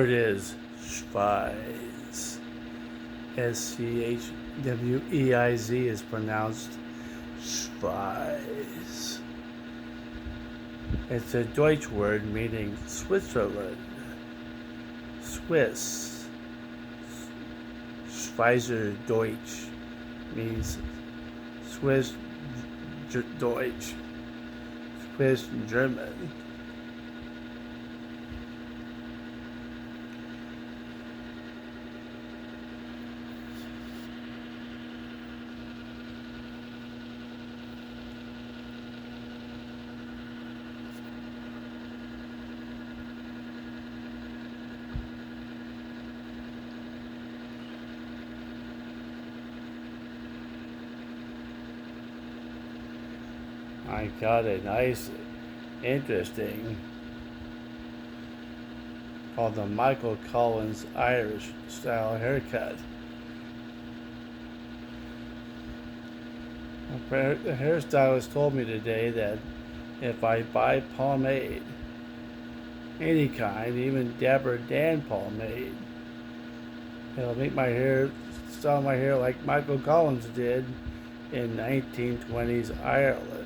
word is Schweiz. Schweiz is pronounced Schweiz. It's a Deutsch word meaning Switzerland. Swiss. Schweizerdeutsch means Swiss Deutsch. Swiss German. I got a nice, interesting, called the Michael Collins Irish style haircut. The hairstylist told me today that if I buy pomade, any kind, even Dapper Dan pomade, it'll make my hair, style my hair like Michael Collins did in 1920s Ireland.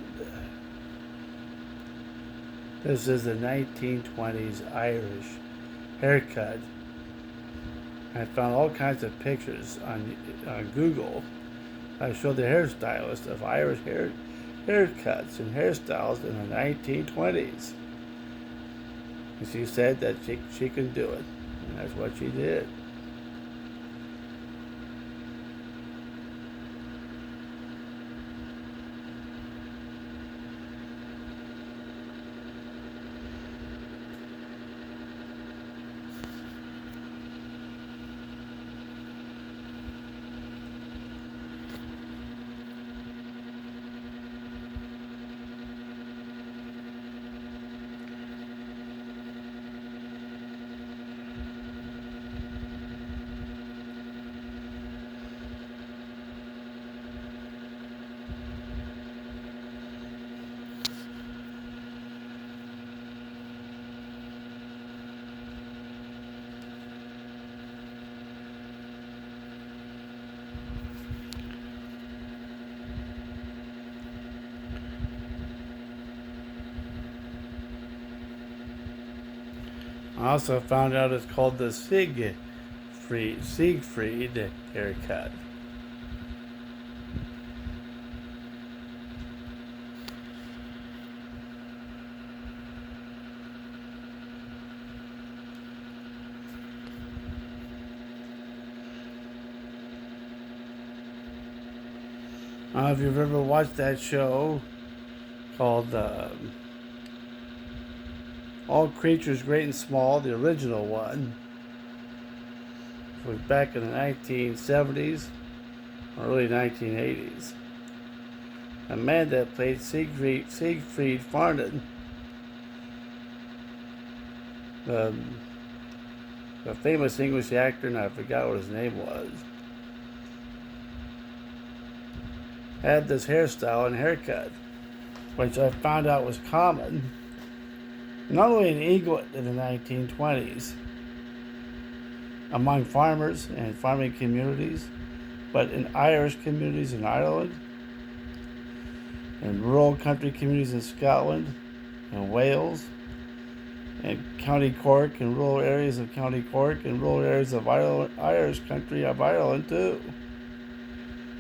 This is the 1920s Irish haircut. I found all kinds of pictures on Google. I showed the hairstylist of Irish haircuts and hairstyles in the 1920s. And she said that she can do it. And that's what she did. I also found out it's called the Siegfried haircut. I don't know if you've ever watched that show called All Creatures Great and Small, the original one. It was back in the 1970s, early 1980s. A man that played Siegfried Farnton, the famous English actor, and I forgot what his name was, had this hairstyle and haircut, which I found out was common not only in England in the 1920s among farmers and farming communities, but in Irish communities in Ireland, in rural country communities in Scotland and Wales, and County Cork and rural areas of County Cork and rural areas of Ireland, Irish country of Ireland too.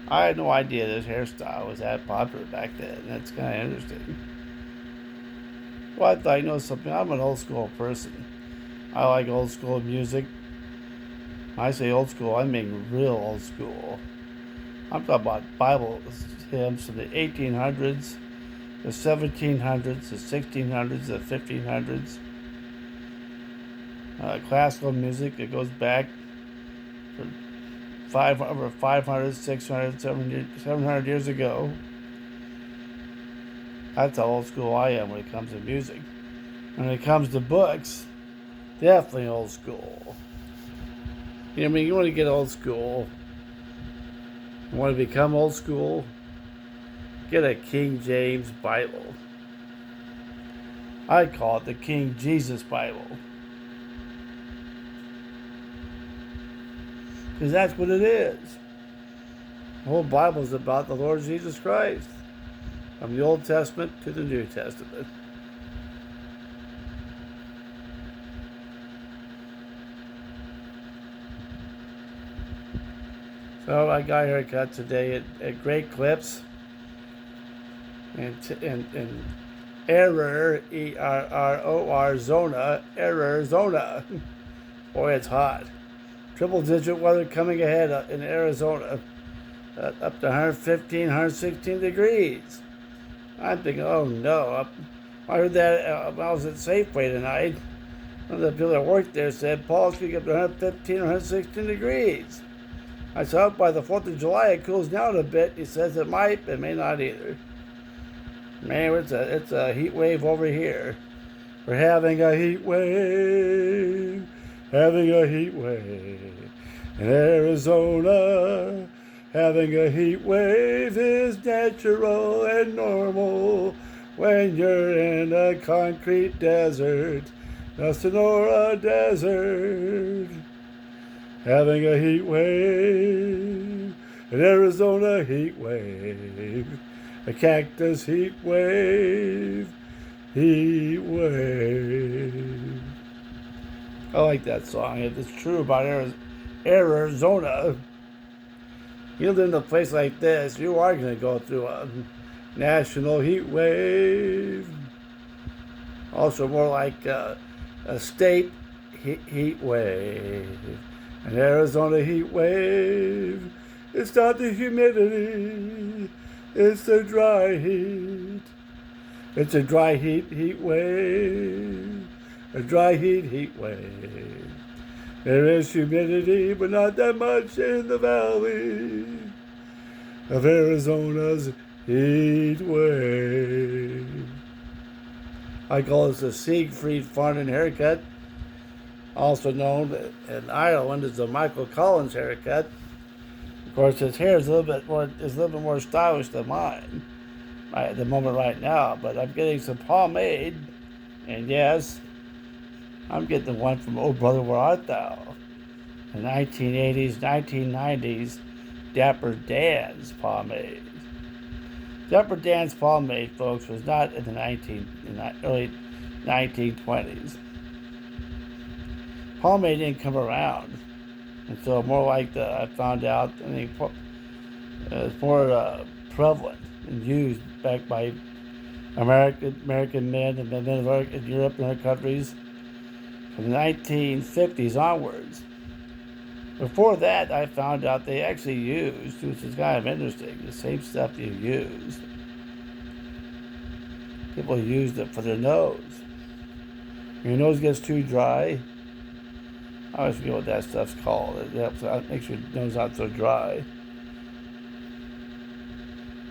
I had no idea this hairstyle was that popular back then. That's kind of interesting. Well, I thought, you know something, I'm an old school person. I like old school music. When I say old school, I mean real old school. I'm talking about Bible hymns from the 1800s, the 1700s, the 1600s, the 1500s. Classical music that goes back for over 500, 600, 700 years ago. That's how old school I am when it comes to music. When it comes to books, definitely old school. You know, I mean, you want to get old school, you want to become old school, get a King James Bible. I call it the King Jesus Bible. Because that's what it is. The whole Bible is about the Lord Jesus Christ, from the Old Testament to the New Testament. So I got a haircut today at Great Clips in Error, Error, Zona, Arizona. Boy, it's hot. Triple-digit weather coming ahead in Arizona, up to 115, 116 degrees. I'm thinking, oh no. I heard that when I was at Safeway tonight. One of the people that worked there said, Paul, it's going to get up to 115 or 116 degrees. I said, by the 4th of July, it cools down a bit. He says it might, but it may not either. Man, it's a heat wave over here. We're having a heat wave, having a heat wave. In Arizona, having a heat wave is natural and normal when you're in a concrete desert, the Sonora Desert. Having a heat wave, an Arizona heat wave, a cactus heat wave, heat wave. I like that song. If it's true about Arizona, you live in a place like this, you are going to go through a national heat wave. Also more like a state heat wave. An Arizona heat wave. It's not the humidity, it's the dry heat. It's a dry heat wave. A dry heat wave. There is humidity, but not that much in the valley of Arizona's heat wave. I call this a Siegfried Farnan haircut, also known in Ireland as the Michael Collins haircut. Of course, his hair is a little bit more stylish than mine at the moment right now. But I'm getting some pomade, and yes, I'm getting the one from Oh Brother Where Art Thou, the 1980s, 1990s Dapper Dan's pomade. Dapper Dan's pomade, folks, was not in the early 1920s. Pomade didn't come around until more like I found out, it's more prevalent and used back by American men and then in Europe and other countries from the 1950s onwards. Before that, I found out they actually used, which is kind of interesting, the same stuff you use. People used it for their nose. Your nose gets too dry. I always forget what that stuff's called. It makes your nose not so dry.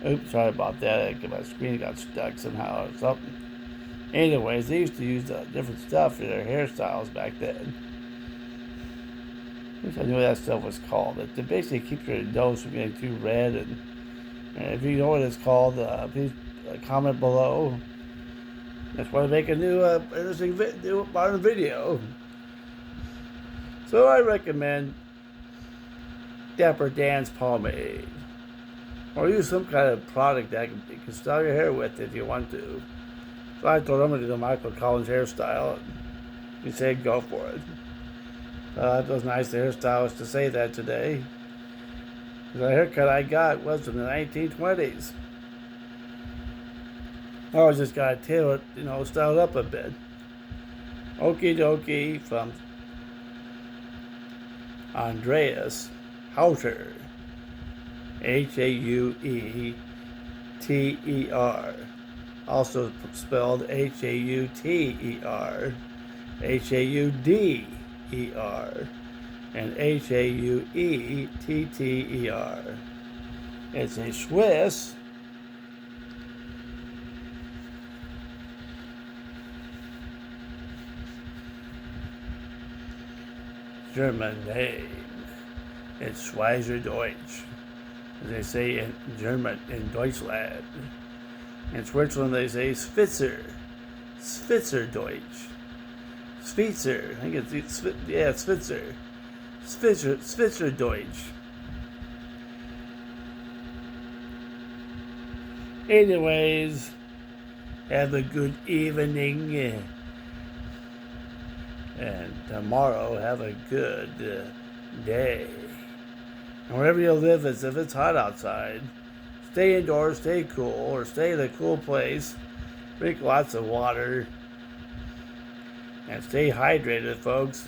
Oops, sorry about that. My screen got stuck somehow or something. Anyways, they used to use different stuff for their hairstyles back then. I wish I knew what that stuff was called. It basically keeps your nose from getting too red. And if you know what it's called, please comment below. That's why I make a new interesting modern video. So I recommend Dapper Dan's pomade. Or use some kind of product that you can style your hair with if you want to. So I told him I'm going to do the Michael Collins hairstyle. And he said go for it. It was nice the hairstylist to say that today. The haircut I got was from the 1920s. I just got to tail it, style it up a bit. Okie dokie from Andreas Hauter. Hauter. Also spelled Hauter. Hauder. And Hauetter. It's a Swiss German name. It's Schweizerdeutsch, as they say in German, in Deutschland. In Switzerland, they say Spitzer. Schweizerdeutsch. Spitzer. I think it's Spitzer. Schweizerdeutsch. Anyways, have a good evening. And tomorrow, have a good day. And wherever you live, if it's hot outside, stay indoors, stay cool, or stay in a cool place. Drink lots of water. And stay hydrated, folks.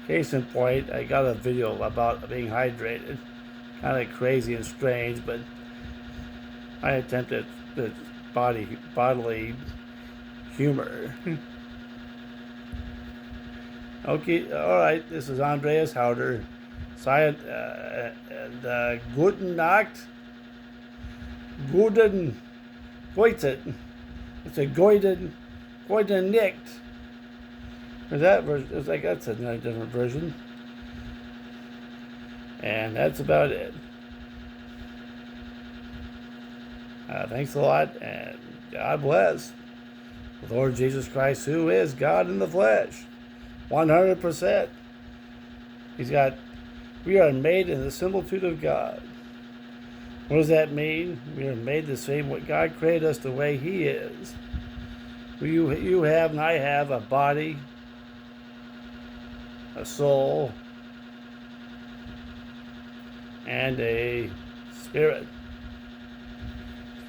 Case in point, I got a video about being hydrated. Kind of crazy and strange, but I attempted the bodily humor. Okay, all right. This is Andreas Hauter. Guten Nacht, guten Goiten. It's a Goiten Nicht. It's like that's a different version. And that's about it. Thanks a lot, and God bless. The Lord Jesus Christ, who is God in the flesh. 100%. We are made in the similitude of God. What does that mean? We are made the same way. God created us the way He is. You have and I have a body, a soul, and a spirit.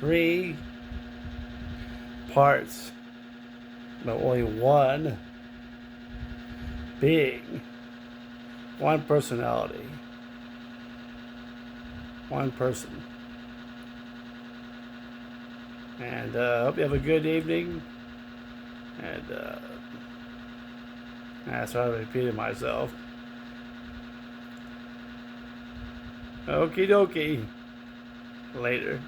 3 parts, but only one being, one personality, one person. And I hope you have a good evening. And that's why I repeated myself. Okie dokie. Later.